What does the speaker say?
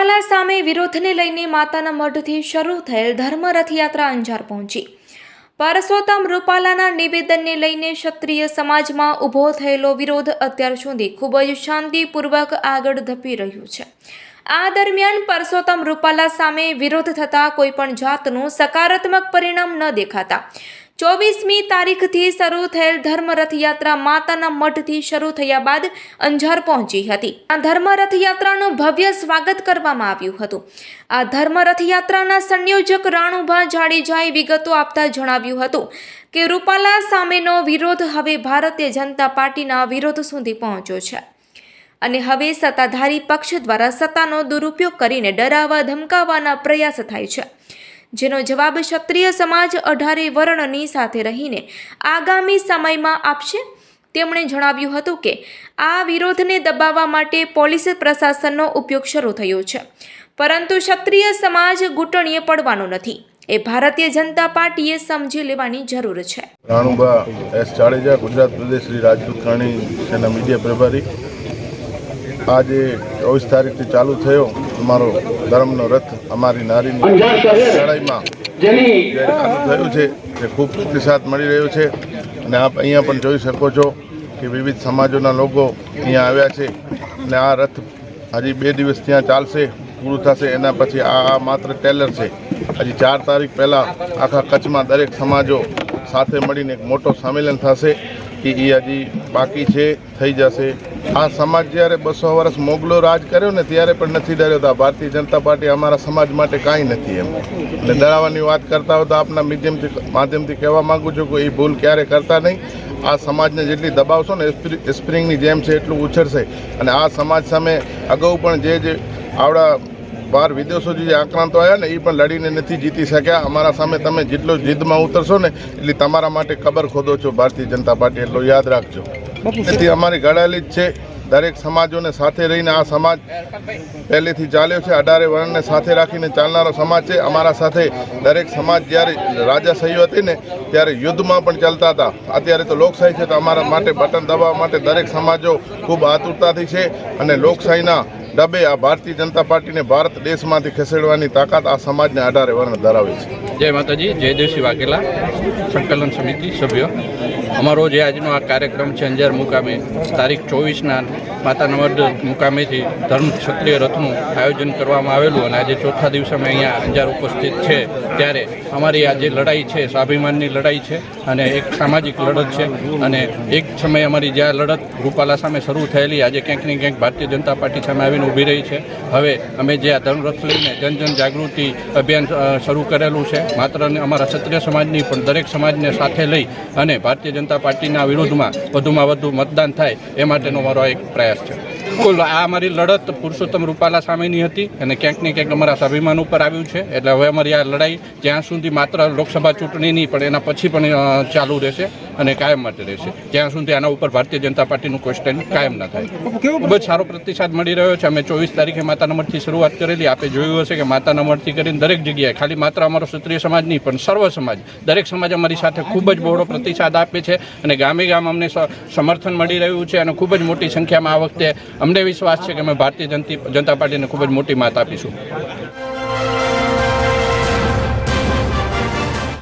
રૂપાલા સામે વિરોધને લઈને માતાના મઢથી શરૂ થયેલ ધર્મ રથયાત્રા અંજાર પહોંચી। પરસોત્તમ રૂપાલાના નિવેદનને લઈને ક્ષત્રિય સમાજમાં ઊભો થયેલો વિરોધ અત્યાર સુધી ખૂબ જ શાંતિપૂર્વક આગળ ધપી રહ્યો છે। આ દરમિયાન પરસોત્તમ રૂપાલા સામે વિરોધ થતા કોઈપણ જાતનું સકારાત્મક પરિણામ ન દેખાતા 24મી તારીખથી શરૂ થયેલ ધર્મ રથયાત્રા માતાના મઢથી શરૂ થયા બાદ અંજાર પહોંચી હતી। આ ધર્મ રથયાત્રાનું ભવ્ય સ્વાગત કરવામાં આવ્યું હતું। આ ધર્મ રથયાત્રાના સંયોજક રાણુભા જાડેજાએ વિગતો આપતા જણાવ્યું હતું કે રૂપાલા સામેનો વિરોધ હવે ભારતીય જનતા પાર્ટીના વિરોધ સુધી પહોંચ્યો છે અને હવે સત્તાધારી પક્ષ દ્વારા સત્તાનો દુરુપયોગ કરીને ડરાવવા ધમકાવવાના પ્રયાસ થાય છે, જેનો જવાબ ક્ષત્રિય સમાજ 18 વર્ણની સાથે રહીને આગામી સમયમાં આપશે। તેમણે જણાવ્યું હતું કે આ વિરોધને દબાવવા માટે પોલીસ પ્રશાસનનો ઉપયોગ શરૂ થયો છે, પરંતુ ક્ષત્રિય સમાજ ઘૂંટણીએ પડવાનો નથી, એ ભારતીય જનતા પાર્ટીએ સમજી લેવાની જરૂર છે। રાણુભા એસ જાડેજા, ગુજરાત પ્રદેશ શ્રી રાજપૂત કરણી સેના મીડિયા પ્રભારી। आज 24 तारीखથી ચાલુ થયો અમારો ધર્મનો રથ અમારી નારીની લડાઈમાં જે ચાલુ થયું છે તે ખૂબ પ્રતિસાદ મળી રહ્યો છે અને આપ અહીંયા પણ જોઈ શકો છો કે વિવિધ સમાજોના લોકો અહીંયા આવ્યા છે અને આ રથ હજી 2 દિવસ ત્યાં ચાલશે, પૂરું થશે। એના પછી આ માત્ર ટેલર છે। હજી 4 તારીખ પહેલાં આખા કચ્છમાં દરેક સમાજો સાથે મળીને એક મોટો સંમેલન થશે કે એ હજી બાકી છે, થઈ જશે। આ સમાજ જ્યારે 200 વર્ષ મોગલો રાજ કર્યો ને ત્યારે પણ નથી ડર્યો તો ભારતીય જનતા પાર્ટી અમારા સમાજ માટે કાંઈ નથી એમ એટલે ડરાવવાની વાત કરતા હોય તો આપના માધ્યમથી કહેવા માગું છું કે એ ભૂલ ક્યારે કરતા નહીં। આ સમાજને જેટલી દબાવશો ને સ્પ્રિંગની જેમ છે એટલું ઉછળશે અને આ સમાજ સામે અગાઉ પણ જે આવડા બહાર વિદેશોથી જે આક્રાંતો આવ્યા ને એ પણ લડીને નથી જીતી શક્યા। અમારા સામે તમે જેટલો જીદમાં ઉતરશો ને એટલી તમારા માટે કબર ખોદો છો ભારતીય જનતા પાર્ટી, એટલું યાદ રાખજો। તેથી અમારી ઘડાયેલી જ છે, દરેક સમાજોને સાથે રહીને આ સમાજ પહેલેથી ચાલ્યો છે, 18 વર્ણને સાથે રાખીને ચાલનારો સમાજ છે। અમારા સાથે દરેક સમાજ જ્યારે રાજાશાહી હતી ને ત્યારે યુદ્ધમાં પણ ચાલતા હતા, અત્યારે તો લોકશાહી છે તો અમારા માટે બટન દબાવવા માટે દરેક સમાજો ખૂબ આતુરતાથી છે અને લોકશાહીના ડબે આ ભારતીય જનતા પાર્ટીને ભારત દેશમાંથી ખસેડવાની તાકાત આ સમાજને 18 વર્ણ ધરાવે છે। જય માતાજી, જયદેવસિંહ વાઘેલા, સંકલન સમિતિ સભ્ય। અમારો જે આજનો આ કાર્યક્રમ છે અંજાર મુકામે તારીખ 24ના માતાના મઢ મુકામેથી ધર્મ ક્ષત્રિય રથનું આયોજન કરવામાં આવેલું અને આજે ચોથા દિવસે અમે અહીંયા અંજાર ઉપસ્થિત છે ત્યારે અમારી આ જે લડાઈ છે સ્વાભિમાનની લડાઈ છે અને એક સામાજિક લડત છે અને એક સમયે અમારી જે આ લડત રૂપાલા સામે શરૂ થયેલી આજે ક્યાંક ને ક્યાંક ભારતીય જનતા પાર્ટી સામે આવીને ઊભી રહી છે। હવે અમે જે આ ધર્મરથ લઈને જન જાગૃતિ અભિયાન શરૂ કરેલું છે, માત્ર અમારા ક્ષત્રિય સમાજની પણ દરેક સમાજને સાથે લઈ અને ભારતીય જનતા પાર્ટીના વિરોધમાં વધુમાં વધુ મતદાન થાય એ માટેનો મારો એક પ્રયાસ છે। કુલ આ અમારી લડત પુરુષોત્તમ રૂપાલા સામેની હતી અને ક્યાંક ને ક્યાંક અમારા સ્વાભિમાન ઉપર આવ્યું છે, એટલે હવે અમારી આ લડાઈ જ્યાં સુધી માત્ર લોકસભા ચૂંટણી નહીં પણ એના પછી પણ ચાલુ રહેશે અને કાયમ માટે રહેશે, જ્યાં સુધી આના ઉપર ભારતીય જનતા પાર્ટીનું કોઈ સ્ટેન્ડ કાયમ ના થાય। ખૂબ જ સારો પ્રતિસાદ મળી રહ્યો છે। અમે 24 તારીખે માતાના મઢથી શરૂઆત કરેલી, આપે જોયું હશે કે માતાના મઢથી કરીને દરેક જગ્યાએ ખાલી માત્ર અમારો ક્ષત્રિય સમાજ નહીં પણ સર્વ સમાજ, દરેક સમાજ અમારી સાથે ખૂબ જ બહોળો પ્રતિસાદ આપે છે અને ગામે ગામ અમને સમર્થન મળી રહ્યું છે અને ખૂબ જ મોટી સંખ્યામાં આ વખતે અમને વિશ્વાસ છે કે અમે ભારતીય જનતા પાર્ટીને ખૂબ જ મોટી મત આપીશું।